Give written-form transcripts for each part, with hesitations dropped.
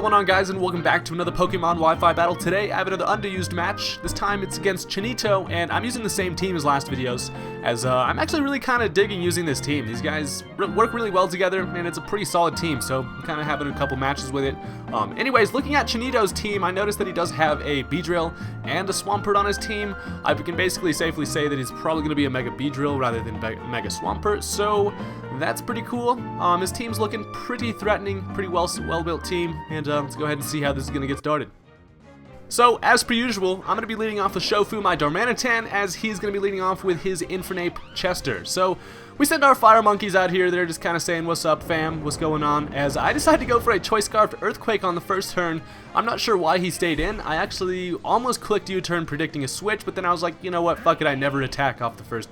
going on, guys, and welcome back to another Pokemon Wi-Fi battle. Today I have another underused match. This time it's against Chenito, and I'm using the same team as last videos, as I'm actually really kind of digging using this team. These guys work really well together, and it's a pretty solid team, so I'm kind of having a couple matches with it. Anyways, looking at Chenito's team, I noticed that he does have a Beedrill and a Swampert on his team. I can basically safely say that he's probably going to be a Mega Beedrill rather than Mega Swampert, so that's pretty cool. His team's looking pretty threatening, pretty well-built team, and let's go ahead and see how this is going to get started. So, as per usual, I'm going to be leading off with Shofu, my Darmanitan, as he's going to be leading off with his Infernape Chester. So, we send our fire monkeys out here. They're just kind of saying, what's up, fam? What's going on? As I decided to go for a Choice Scarf Earthquake on the first turn. I'm not sure why he stayed in. I actually almost clicked U-turn predicting a switch, but then I was like, you know what, fuck it, I never attack off the first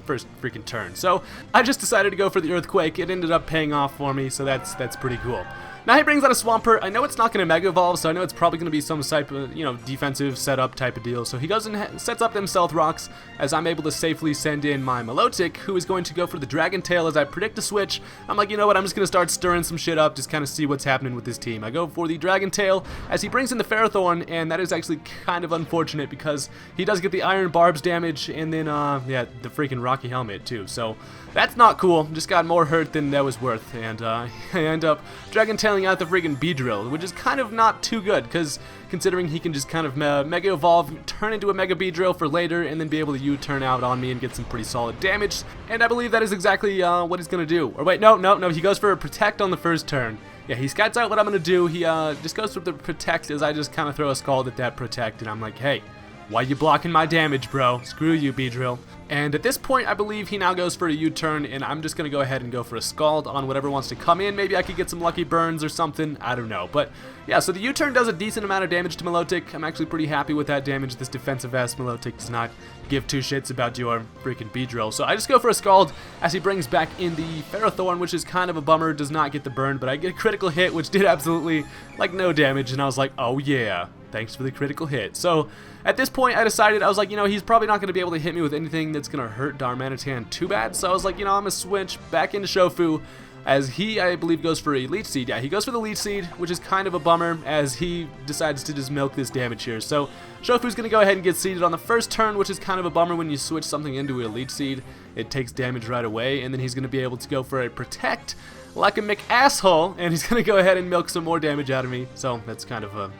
freaking turn. So, I just decided to go for the Earthquake. It ended up paying off for me, so that's pretty cool. Now he brings out a Swampert. I know it's not going to Mega Evolve, so I know it's probably going to be some type of, defensive setup type of deal. So he goes and sets up them Stealth Rocks, as I'm able to safely send in my Milotic, who is going to go for the Dragon Tail as I predict a switch. I'm like, you know what, I'm just going to start stirring some shit up, just kind of see what's happening with this team. I go for the Dragon Tail, as he brings in the Ferrothorn, and that is actually kind of unfortunate, because he does get the Iron Barbs damage, and then, the freaking Rocky Helmet, too. So, that's not cool. Just got more hurt than that was worth, and I end up Dragon Tailing out the freaking Beedrill, which is kind of not too good, because considering he can just kind of Mega Evolve, turn into a Mega Beedrill for later, and then be able to U-turn out on me and get some pretty solid damage, and I believe that is exactly what he's going to do. Or wait, no, he goes for a Protect on the first turn. Yeah, he scouts out what I'm going to do. He just goes for the Protect, as I just kind of throw a Scald at that Protect, and I'm like, hey, why you blocking my damage, bro? Screw you, Beedrill. And at this point, I believe he now goes for a U-turn, and I'm just going to go ahead and go for a Scald on whatever wants to come in. Maybe I could get some lucky burns or something. I don't know. But yeah, so the U-turn does a decent amount of damage to Milotic. I'm actually pretty happy with that damage. This defensive-ass Milotic does not give two shits about your freaking Beedrill. So I just go for a Scald as he brings back in the Ferrothorn, which is kind of a bummer. Does not get the burn, but I get a critical hit, which did absolutely, no damage. And I was like, oh yeah. Thanks for the critical hit. So, at this point, I decided, I was like, he's probably not going to be able to hit me with anything that's going to hurt Darmanitan too bad. So I was like, I'm going to switch back into Shofu, as he, I believe, goes for a Leech Seed. Yeah, he goes for the Leech Seed, which is kind of a bummer, as he decides to just milk this damage here. So, Shofu's going to go ahead and get seeded on the first turn, which is kind of a bummer when you switch something into a Leech Seed. It takes damage right away, and then he's going to be able to go for a Protect, like a McAsshole, and he's going to go ahead and milk some more damage out of me. So, that's kind of a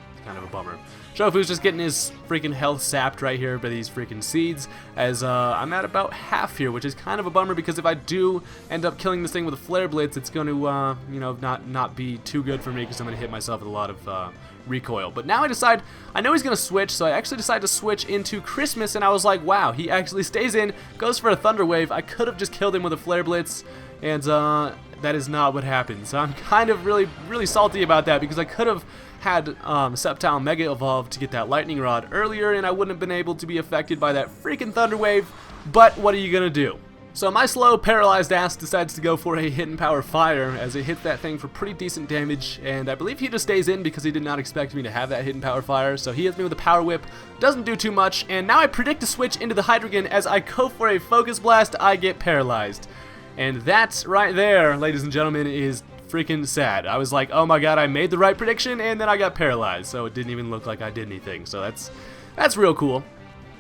bummer. Shofu's just getting his freaking health sapped right here by these freaking seeds, as I'm at about half here, which is kind of a bummer, because if I do end up killing this thing with a Flare Blitz, it's going to, not be too good for me, because I'm going to hit myself with a lot of recoil. But now I know he's going to switch, so I actually decide to switch into Christmas, and I was like, wow, he actually stays in, goes for a Thunder Wave. I could have just killed him with a Flare Blitz, and that is not what happened. So I'm kind of really salty about that, because I could have had Sceptile Mega Evolve to get that Lightning Rod earlier, and I wouldn't have been able to be affected by that freaking Thunder Wave, but what are you gonna do? So my slow, paralyzed ass decides to go for a Hidden Power Fire, as it hits that thing for pretty decent damage, and I believe he just stays in because he did not expect me to have that Hidden Power Fire, so he hits me with a Power Whip, doesn't do too much, and now I predict to switch into the Hydreigon. As I go for a Focus Blast, I get paralyzed. And that right there, ladies and gentlemen, is freaking sad. I was like, oh my god, I made the right prediction, and then I got paralyzed, so it didn't even look like I did anything. So that's real cool.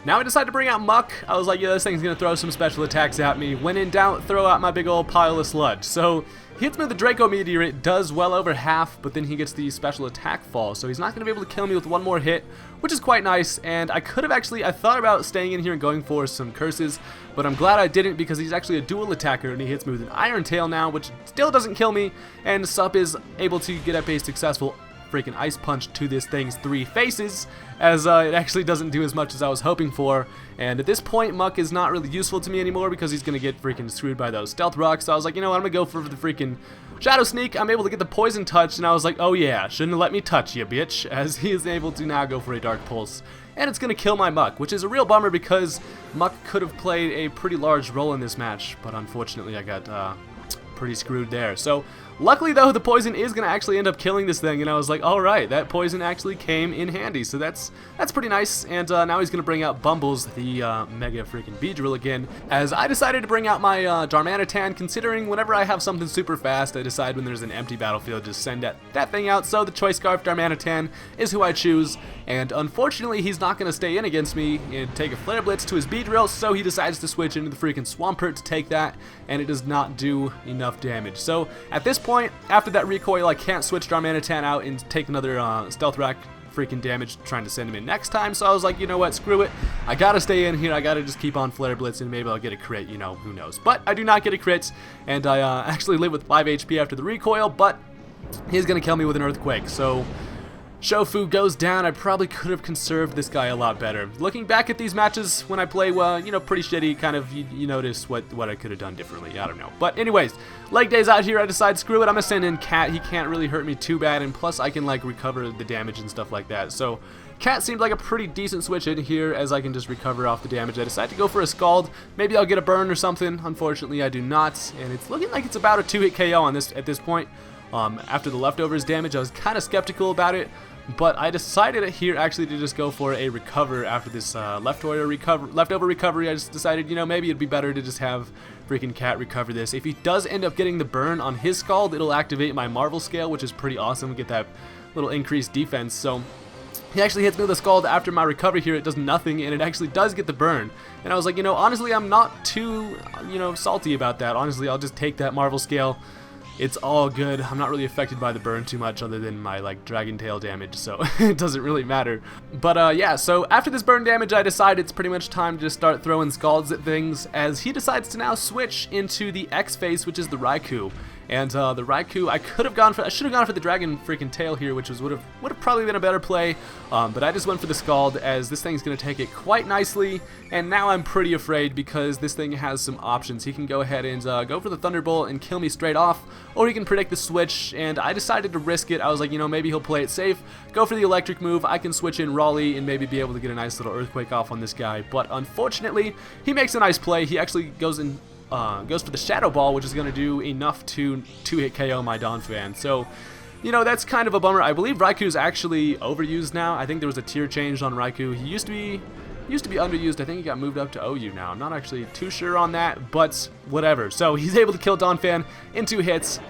Now I decided to bring out Muck. I was like, yeah, this thing's gonna throw some special attacks at me. When in doubt, throw out my big old pile of sludge. So he hits me with the Draco Meteor. It does well over half, but then he gets the special attack fall, so he's not gonna be able to kill me with one more hit, which is quite nice. And I could have I thought about staying in here and going for some curses, but I'm glad I didn't, because he's actually a dual attacker, and he hits me with an Iron Tail now, which still doesn't kill me, and Sup is able to get up a successful freaking Ice Punch to this thing's 3 faces, as it actually doesn't do as much as I was hoping for. And at this point, Muck is not really useful to me anymore, because he's gonna get freaking screwed by those Stealth Rocks. So I was like, you know what, I'm gonna go for the freaking Shadow Sneak. I'm able to get the Poison Touch, and I was like, oh yeah, shouldn't have let me touch you, bitch, as he is able to now go for a Dark Pulse. And it's gonna kill my Muck, which is a real bummer, because Muck could have played a pretty large role in this match, but unfortunately I got pretty screwed there. So Luckily though, the poison is going to actually end up killing this thing, and I was like, alright, that poison actually came in handy, so that's pretty nice. And now he's going to bring out Bumbles, the mega freaking Beedrill again, as I decided to bring out my Darmanitan, considering whenever I have something super fast, I decide when there's an empty battlefield, just send that thing out. So the Choice Scarf Darmanitan is who I choose, and unfortunately he's not going to stay in against me and take a Flare Blitz to his Beedrill, so he decides to switch into the freaking Swampert to take that, and it does not do enough damage. So at this point, after that recoil, I can't switch Darmanitan out and take another Stealth Rack freaking damage trying to send him in next time. So I was like, you know what, screw it, I gotta stay in here, I gotta just keep on Flare Blitz and maybe I'll get a crit, you know, who knows. But I do not get a crit, and I actually live with 5 HP after the recoil, but he's gonna kill me with an Earthquake. So Shofu goes down. I probably could have conserved this guy a lot better. Looking back at these matches when I play, well, you know, pretty shitty, kind of, you notice what I could have done differently. I don't know. But anyways, leg days out here, I decide, screw it, I'm gonna send in Cat. He can't really hurt me too bad, and plus I can, like, recover the damage and stuff like that. So Cat seemed like a pretty decent switch in here, as I can just recover off the damage. I decide to go for a Scald. Maybe I'll get a burn or something. Unfortunately, I do not, and it's looking like it's about a 2-hit KO on this at this point. After the leftovers damage, I was kind of skeptical about it, but I decided here actually to just go for a recover after this leftover recovery. I just decided, you know, maybe it'd be better to just have freaking Cat recover this. If he does end up getting the burn on his Scald, it'll activate my Marvel Scale, which is pretty awesome. Get that little increased defense. So he actually hits me with a Scald after my recovery here. It does nothing, and it actually does get the burn. And I was like, you know, honestly, I'm not too, you know, salty about that. Honestly, I'll just take that Marvel Scale. It's all good. I'm not really affected by the burn too much other than my, like, Dragon Tail damage, so it doesn't really matter. But, yeah, so after this burn damage, I decide it's pretty much time to just start throwing Scalds at things, as he decides to now switch into the X-Face, which is the Raikou. And the Raikou, I should have gone for the Dragon freaking Tail here, which would have probably been a better play. But I just went for the Scald, as this thing's gonna take it quite nicely. And now I'm pretty afraid, because this thing has some options. He can go ahead and go for the Thunderbolt and kill me straight off, or he can predict the switch. And I decided to risk it. I was like, you know, maybe he'll play it safe, go for the electric move. I can switch in Raleigh and maybe be able to get a nice little Earthquake off on this guy. But unfortunately, he makes a nice play. He actually goes for the Shadow Ball, which is going to do enough to 2-hit KO my Donphan. So, you know, that's kind of a bummer. I believe Raikou's actually overused now. I think there was a tier change on Raikou. He used to be underused. I think he got moved up to OU now. I'm not actually too sure on that, but whatever. So he's able to kill Donphan in 2 hits,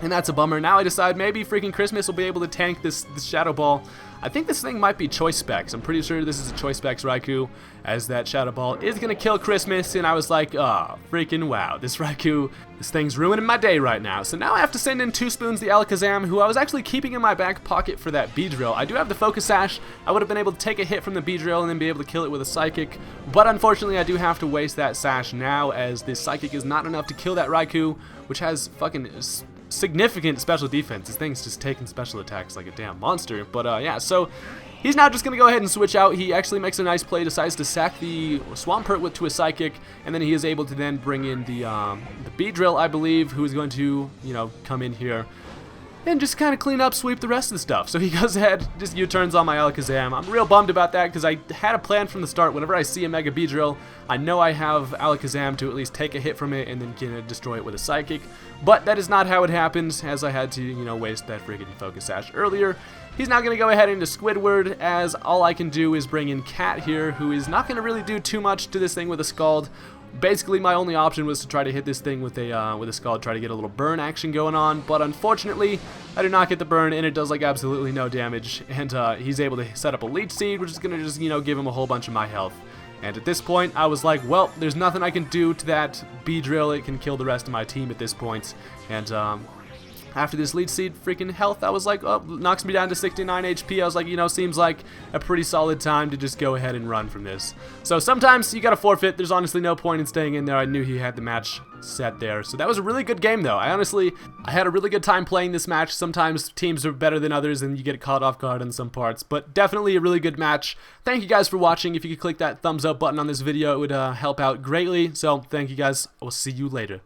and that's a bummer. Now I decide maybe freaking Christmas will be able to tank this Shadow Ball. I think this thing might be Choice Specs. I'm pretty sure this is a Choice Specs Raikou, as that Shadow Ball is going to kill Christmas, and I was like, oh, freaking wow, this Raikou, this thing's ruining my day right now. So now I have to send in 2 Spoons the Alakazam, who I was actually keeping in my back pocket for that Beedrill. I do have the Focus Sash. I would have been able to take a hit from the Beedrill and then be able to kill it with a Psychic, but unfortunately I do have to waste that Sash now, as this Psychic is not enough to kill that Raikou, which has fucking significant special defense. This thing's just taking special attacks like a damn monster. But yeah, so he's now just going to go ahead and switch out. He actually makes a nice play, decides to sack the Swampert to a Psychic, and then he is able to then bring in the Beedrill, I believe, who is going to, you know, come in here and just kind of clean up, sweep the rest of the stuff. So he goes ahead, just U-turns on my Alakazam. I'm real bummed about that, because I had a plan from the start. Whenever I see a Mega Beedrill, I know I have Alakazam to at least take a hit from it and then can destroy it with a Psychic. But that is not how it happens, as I had to, you know, waste that freaking Focus Sash earlier. He's now going to go ahead into Squidward, as all I can do is bring in Cat here, who is not going to really do too much to this thing with a Scald. Basically, my only option was to try to hit this thing with a Scald, try to get a little burn action going on, but unfortunately, I do not get the burn, and it does, like, absolutely no damage, and he's able to set up a Leech Seed, which is going to just, you know, give him a whole bunch of my health. And at this point, I was like, well, there's nothing I can do to that Beedrill. It can kill the rest of my team at this point, and after this Leech Seed freaking health, I was like, oh, knocks me down to 69 HP. I was like, you know, seems like a pretty solid time to just go ahead and run from this. So sometimes you gotta forfeit. There's honestly no point in staying in there. I knew he had the match set there. So that was a really good game, though. I had a really good time playing this match. Sometimes teams are better than others and you get caught off guard in some parts, but definitely a really good match. Thank you guys for watching. If you could click that thumbs up button on this video, it would help out greatly. So thank you guys. I will see you later.